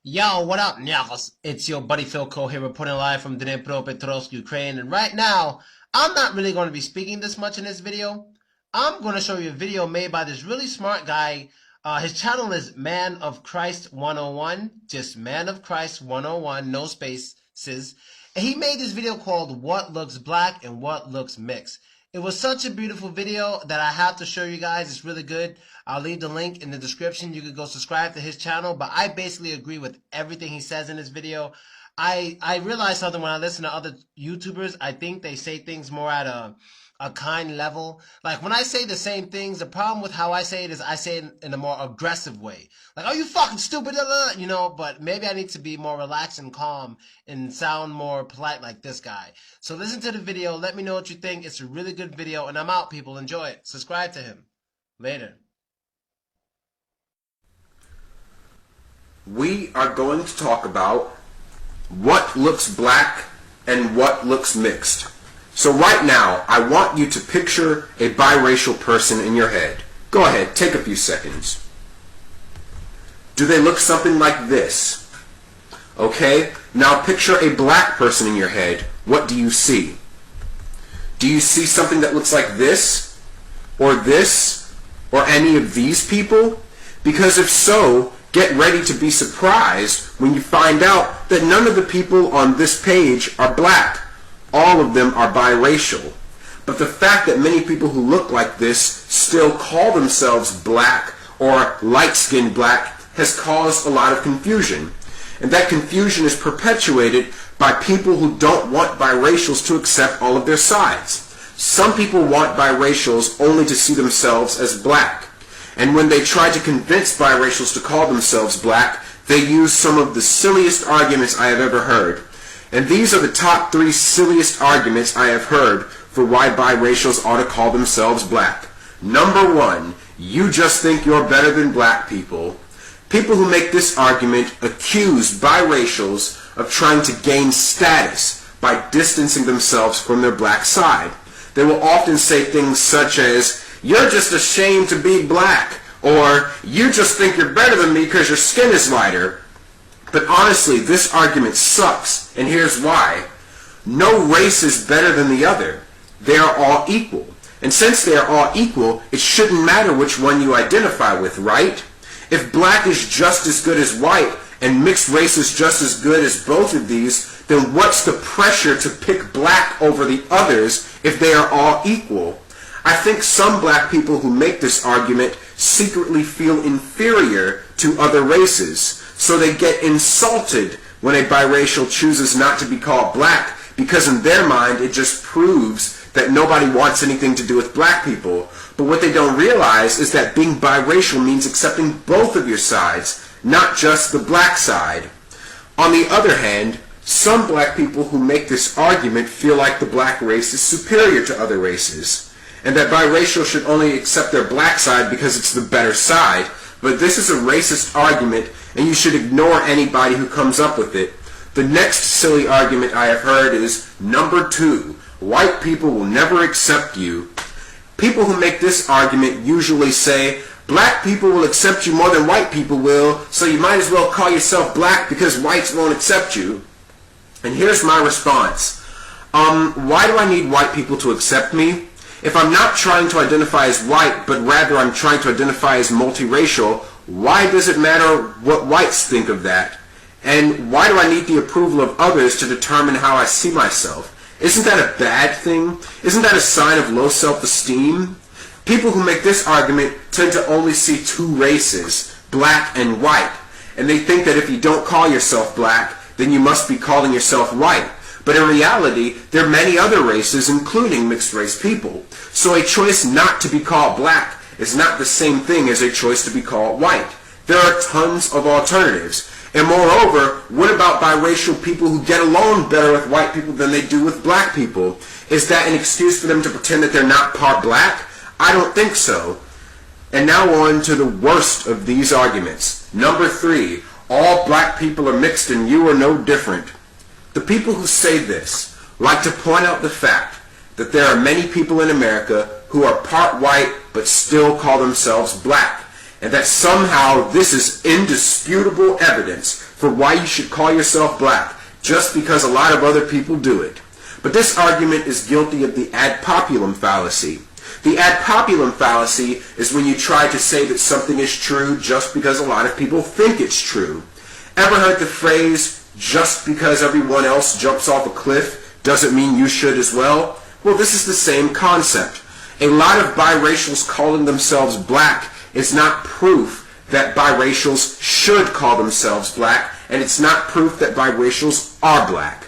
Yo, what up, Nyakos? It's your buddy Phil Cole here reporting live from Dnipropetrovsk, Ukraine. And right now, I'm not really going to be speaking this much in this video. I'm going to show you a video made by this really smart guy. His channel is Man of Christ 101. Just Man of Christ 101, no spaces. And he made this video called What Looks Black and What Looks Mixed. It was such a beautiful video that I have to show you guys. It's really good. I'll leave the link in the description. You can go subscribe to his channel. But I basically agree with everything he says in this video. I realized something when I listen to other YouTubers. I think they say things more at a kind level. Like when I say the same things, the problem with how I say it is I say it in a more aggressive way. Like, oh, you fucking stupid, you know, but maybe I need to be more relaxed and calm and sound more polite like this guy. So listen to the video. Let me know what you think. It's a really good video and I'm out, people. Enjoy it. Subscribe to him. Later. We are going to talk about what looks black and what looks mixed. So right now, I want you to picture a biracial person in your head. Go ahead, take a few seconds. Do they look something like this? Okay, now picture a black person in your head. What do you see? Do you see something that looks like this? Or this? Or any of these people? Because if so, get ready to be surprised when you find out that none of the people on this page are black. All of them are biracial. But the fact that many people who look like this still call themselves black or light-skinned black has caused a lot of confusion. And that confusion is perpetuated by people who don't want biracials to accept all of their sides. Some people want biracials only to see themselves as black. And when they try to convince biracials to call themselves black, they use some of the silliest arguments I have ever heard. And these are the top 3 silliest arguments I have heard for why biracials ought to call themselves black. Number 1, you just think you're better than black people. People who make this argument accuse biracials of trying to gain status by distancing themselves from their black side. They will often say things such as, "You're just ashamed to be black," or "You just think you're better than me because your skin is lighter." But honestly, this argument sucks, and here's why. No race is better than the other. They are all equal. And since they are all equal, it shouldn't matter which one you identify with, right? If black is just as good as white, and mixed race is just as good as both of these, then what's the pressure to pick black over the others if they are all equal? I think some black people who make this argument secretly feel inferior to other races. So they get insulted when a biracial chooses not to be called black, because in their mind it just proves that nobody wants anything to do with black people. But what they don't realize is that being biracial means accepting both of your sides, not just the black side. On the other hand, some black people who make this argument feel like the black race is superior to other races, and that biracial should only accept their black side because it's the better side. But this is a racist argument, and you should ignore anybody who comes up with it. The next silly argument I have heard is, number 2, white people will never accept you. People who make this argument usually say, black people will accept you more than white people will, so you might as well call yourself black because whites won't accept you. And here's my response. Why do I need white people to accept me? If I'm not trying to identify as white, but rather I'm trying to identify as multiracial, why does it matter what whites think of that? And why do I need the approval of others to determine how I see myself? Isn't that a bad thing? Isn't that a sign of low self-esteem? People who make this argument tend to only see 2 races, black and white, and they think that if you don't call yourself black, then you must be calling yourself white. But in reality, there are many other races, including mixed-race people. So a choice not to be called black is not the same thing as a choice to be called white. There are tons of alternatives. And moreover, what about biracial people who get along better with white people than they do with black people? Is that an excuse for them to pretend that they're not part black? I don't think so. And now on to the worst of these arguments. Number 3, all black people are mixed and you are no different. The people who say this like to point out the fact that there are many people in America who are part white but still call themselves black. and that somehow this is indisputable evidence for why you should call yourself black just because a lot of other people do it. But this argument is guilty of the ad populum fallacy. The ad populum fallacy is when you try to say that something is true just because a lot of people think it's true. Ever heard the phrase, just because everyone else jumps off a cliff doesn't mean you should as well? Well, this is the same concept. A lot of biracials calling themselves black is not proof that biracials should call themselves black, and it's not proof that biracials are black.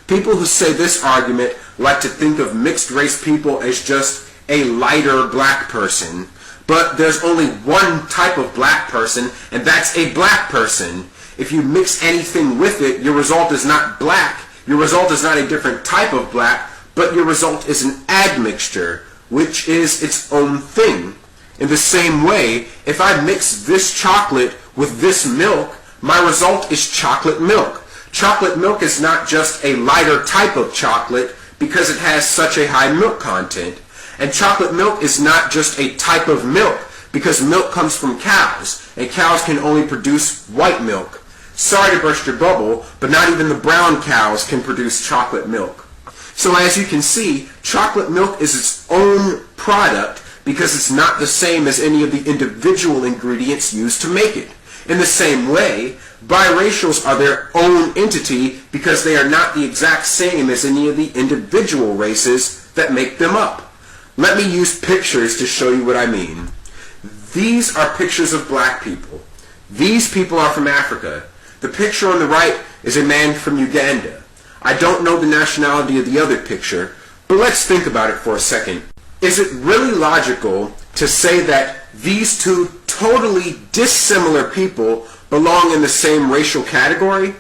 People who say this argument like to think of mixed race people as just a lighter black person. But there's only one type of black person, and that's a black person. If you mix anything with it, your result is not black. Your result is not a different type of black, but your result is an admixture, which is its own thing. In the same way, if I mix this chocolate with this milk, my result is chocolate milk. Chocolate milk is not just a lighter type of chocolate because it has such a high milk content. And chocolate milk is not just a type of milk because milk comes from cows, and cows can only produce white milk. Sorry to burst your bubble, but not even the brown cows can produce chocolate milk. So as you can see, chocolate milk is its own product because it's not the same as any of the individual ingredients used to make it. In the same way, biracials are their own entity because they are not the exact same as any of the individual races that make them up. Let me use pictures to show you what I mean. These are pictures of black people. These people are from Africa. The picture on the right is a man from Uganda. I don't know the nationality of the other picture, but let's think about it for a second. Is it really logical to say that these two totally dissimilar people belong in the same racial category?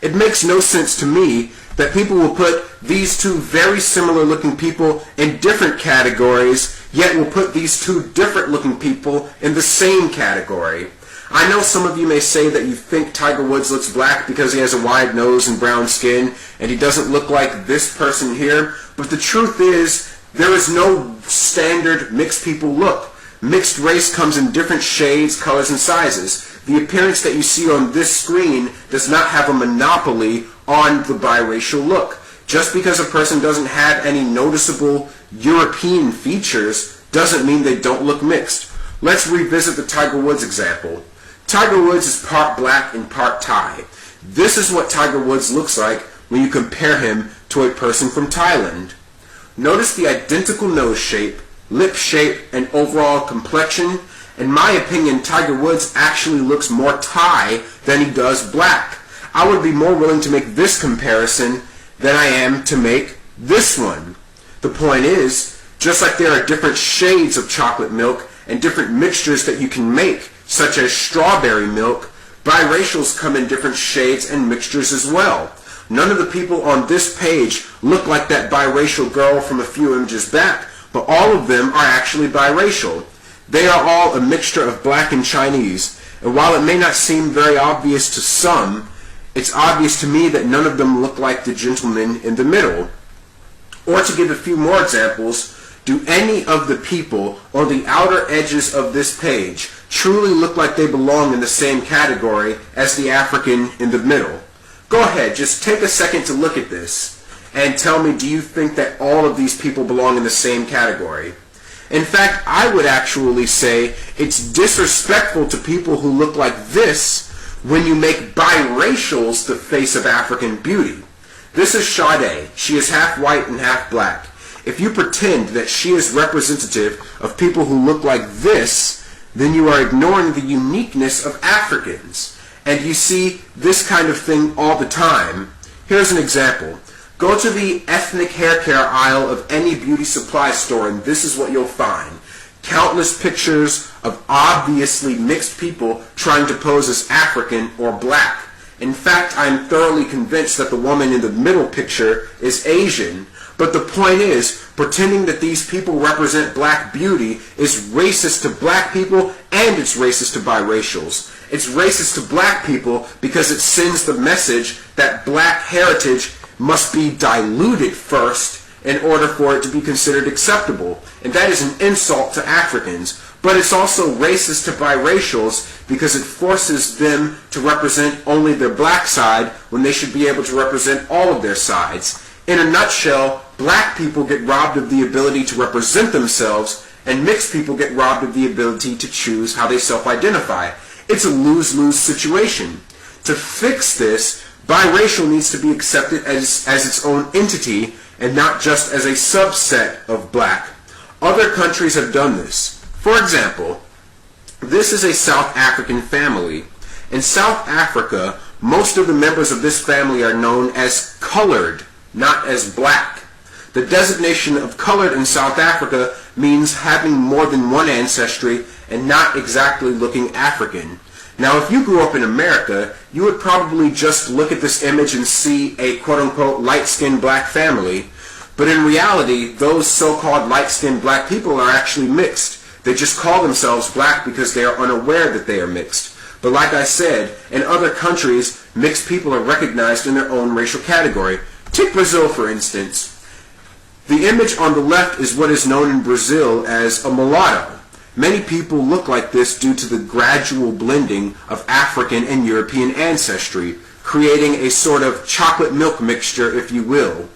It makes no sense to me that people will put these two very similar looking people in different categories, yet will put these two different looking people in the same category. I know some of you may say that you think Tiger Woods looks black because he has a wide nose and brown skin, and he doesn't look like this person here, but the truth is, there is no standard mixed people look. Mixed race comes in different shades, colors, and sizes. The appearance that you see on this screen does not have a monopoly on the biracial look. Just because a person doesn't have any noticeable European features doesn't mean they don't look mixed. Let's revisit the Tiger Woods example. Tiger Woods is part black and part Thai. This is what Tiger Woods looks like when you compare him to a person from Thailand. Notice the identical nose shape, lip shape, and overall complexion. In my opinion, Tiger Woods actually looks more Thai than he does black. I would be more willing to make this comparison than I am to make this one. The point is, just like there are different shades of chocolate milk and different mixtures that you can make, such as strawberry milk, biracials come in different shades and mixtures as well. None of the people on this page look like that biracial girl from a few images back, but all of them are actually biracial. They are all a mixture of black and Chinese, and while it may not seem very obvious to some, it's obvious to me that none of them look like the gentleman in the middle. Or to give a few more examples, do any of the people on the outer edges of this page truly look like they belong in the same category as the African in the middle? Go ahead, just take a second to look at this and tell me, do you think that all of these people belong in the same category? In fact, I would actually say it's disrespectful to people who look like this when you make biracials the face of African beauty. This is Sade. She is half white and half black. If you pretend that she is representative of people who look like this, then you are ignoring the uniqueness of Africans. And you see this kind of thing all the time. Here's an example. Go to the ethnic hair care aisle of any beauty supply store and this is what you'll find. Countless pictures of obviously mixed people trying to pose as African or black. In fact, I'm thoroughly convinced that the woman in the middle picture is Asian. But the point is, pretending that these people represent black beauty is racist to black people and it's racist to biracials. It's racist to black people because it sends the message that black heritage must be diluted first in order for it to be considered acceptable. And that is an insult to Africans. But it's also racist to biracials because it forces them to represent only their black side when they should be able to represent all of their sides. In a nutshell, black people get robbed of the ability to represent themselves, and mixed people get robbed of the ability to choose how they self-identify. It's a lose-lose situation. To fix this, biracial needs to be accepted as its own entity and not just as a subset of black. Other countries have done this. For example, this is a South African family. In South Africa, most of the members of this family are known as colored, not as black. The designation of colored in South Africa means having more than one ancestry and not exactly looking African. Now, if you grew up in America, you would probably just look at this image and see a quote-unquote light-skinned black family. But in reality, those so-called light-skinned black people are actually mixed. They just call themselves black because they are unaware that they are mixed. But like I said, in other countries, mixed people are recognized in their own racial category. Take Brazil, for instance. The image on the left is what is known in Brazil as a mulatto. Many people look like this due to the gradual blending of African and European ancestry, creating a sort of chocolate milk mixture, if you will.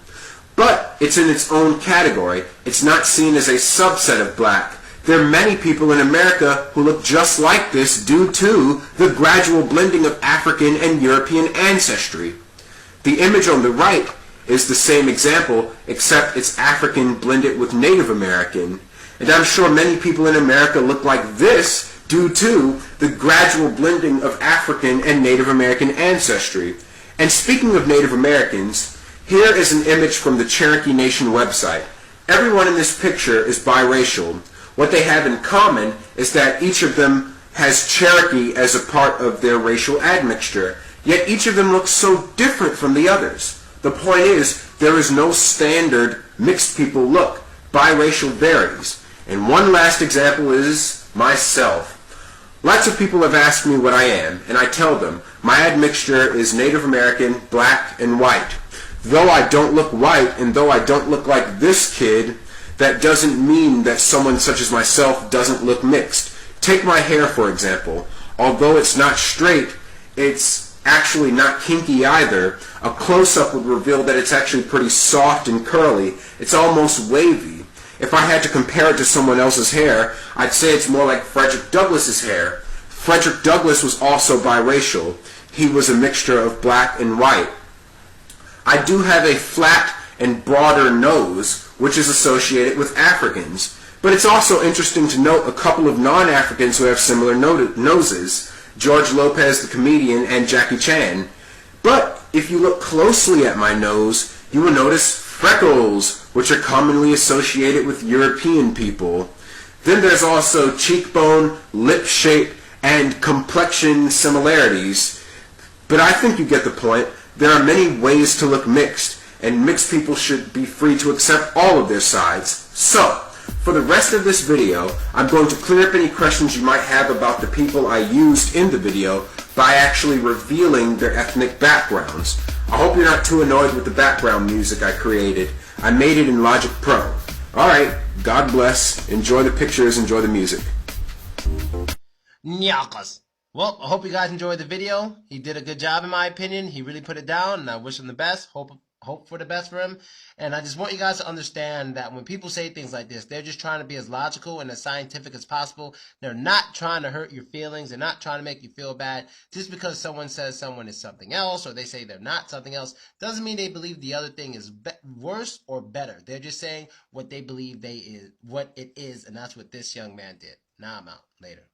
But it's in its own category. It's not seen as a subset of black. There are many people in America who look just like this due to the gradual blending of African and European ancestry. The image on the right is the same example, except it's African blended with Native American. And I'm sure many people in America look like this due to the gradual blending of African and Native American ancestry. And speaking of Native Americans, here is an image from the Cherokee Nation website. Everyone in this picture is biracial. What they have in common is that each of them has Cherokee as a part of their racial admixture, yet each of them looks so different from the others. The point is, there is no standard mixed people look. Biracial varies. And one last example is myself. Lots of people have asked me what I am, and I tell them my admixture is Native American, black, and white. Though I don't look white, and though I don't look like this kid, that doesn't mean that someone such as myself doesn't look mixed. Take my hair, for example. Although it's not straight, it's actually not kinky either. A close-up would reveal that it's actually pretty soft and curly. It's almost wavy. If I had to compare it to someone else's hair, I'd say it's more like Frederick Douglass's hair. Frederick Douglass was also biracial. He was a mixture of black and white. I do have a flat and broader nose, which is associated with Africans. But it's also interesting to note a couple of non-Africans who have similar noses, George Lopez the comedian and Jackie Chan. But if you look closely at my nose, you will notice freckles, which are commonly associated with European people. Then there's also cheekbone, lip shape, and complexion similarities. But I think you get the point. There are many ways to look mixed, and mixed people should be free to accept all of their sides. So, for the rest of this video, I'm going to clear up any questions you might have about the people I used in the video by actually revealing their ethnic backgrounds. I hope you're not too annoyed with the background music I created. I made it in Logic Pro. Alright, God bless. Enjoy the pictures, enjoy the music. Nyakas. Well, I hope you guys enjoyed the video. He did a good job in my opinion. He really put it down, and I wish him the best. Hope for the best for him. And I just want you guys to understand that when people say things like this, they're just trying to be as logical and as scientific as possible. They're not trying to hurt your feelings. They're not trying to make you feel bad. Just because someone says someone is something else, or they say they're not something else, doesn't mean they believe the other thing is worse or better. They're just saying what they believe what it is, and that's what this young man did. Now I'm out. Later.